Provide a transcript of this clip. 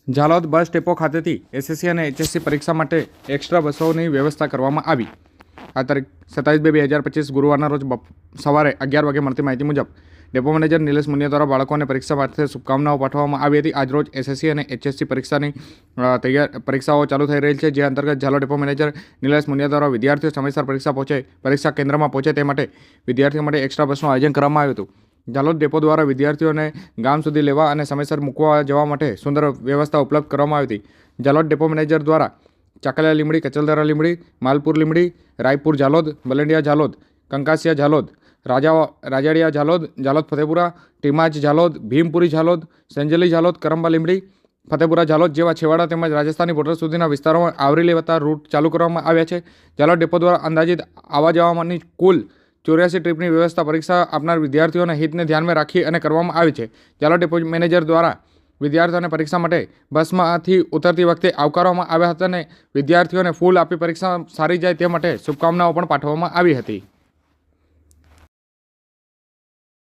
Jhalod bus depot ખાતેથી SSC અને HSC પરીક્ષા માટે એક્સ્ટ્રા બસોની વ્યવસ્થા કરવામાં આવી। આ તારીખ 27/2/2025 ગુરુવારના રોજ સવારે 11 વાગે મળતી માહિતી મુજબ ડેપો મેનેજર નિલેશ મુનિયા દ્વારા બાળકોને પરીક્ષા માટે શુભકામનાઓ પાઠવવામાં આવી હતી। આજરોજ એસએસસી અને એચએસસી પરીક્ષાની પરીક્ષાઓ ચાલુ થઈ રહી છે, જે અંતર્ગત ઝાલોદ ડેપો મેનેજર નિલેશ મુનિયા દ્વારા વિદ્યાર્થીઓ સમયસર પરીક્ષા કેન્દ્રમાં પહોંચે તે માટે વિદ્યાર્થીઓ માટે એક્સ્ટ્રા બસનું આયોજન કરવામાં આવ્યું હતું। ઝાલોદ ડેપો દ્વારા વિદ્યાર્થીઓને ગામ સુધી લેવા અને સમયસર મૂકવા જવા માટે સુંદર વ્યવસ્થા ઉપલબ્ધ કરવામાં આવી હતી। ઝાલોદ ડેપો મેનેજર દ્વારા ચાકલિયા લીમડી, કચલદરા લીમડી, માલપુર લીમડી, રાયપુર ઝાલોદ, બલંડિયા ઝાલોદ, કંકાસિયા ઝાલોદ, રાજાડિયા ઝાલોદ, ઝાલોદ ફતેપુરા, ટીમાચ ઝાલોદ, ભીમપુરી ઝાલોદ, સંજેલી ઝાલોદ, કરંબા લીમડી, ફતેપુરા ઝાલોદ જેવા છેવાડા તેમજ રાજસ્થાની બોર્ડર સુધીના વિસ્તારોમાં આવરી લેવાતા રૂટ ચાલુ કરવામાં આવ્યા છે। ઝાલોદ ડેપો દ્વારા અંદાજિત આવવા જવાની કુલ 84 ટ્રીપની વ્યવસ્થા પરીક્ષા આપનાર વિદ્યાર્થીઓના હિતને ધ્યાનમાં રાખી અને કરવામાં આવી છે। ઝાલોદ ડેપો મેનેજર દ્વારા વિદ્યાર્થીઓને પરીક્ષા માટે બસમાંથી ઉતરતી વખતે આવકારવામાં આવ્યા હતા અને વિદ્યાર્થીઓને ફૂલ આપી પરીક્ષા સારી જાય તે માટે શુભકામનાઓ પણ પાઠવવામાં આવી હતી।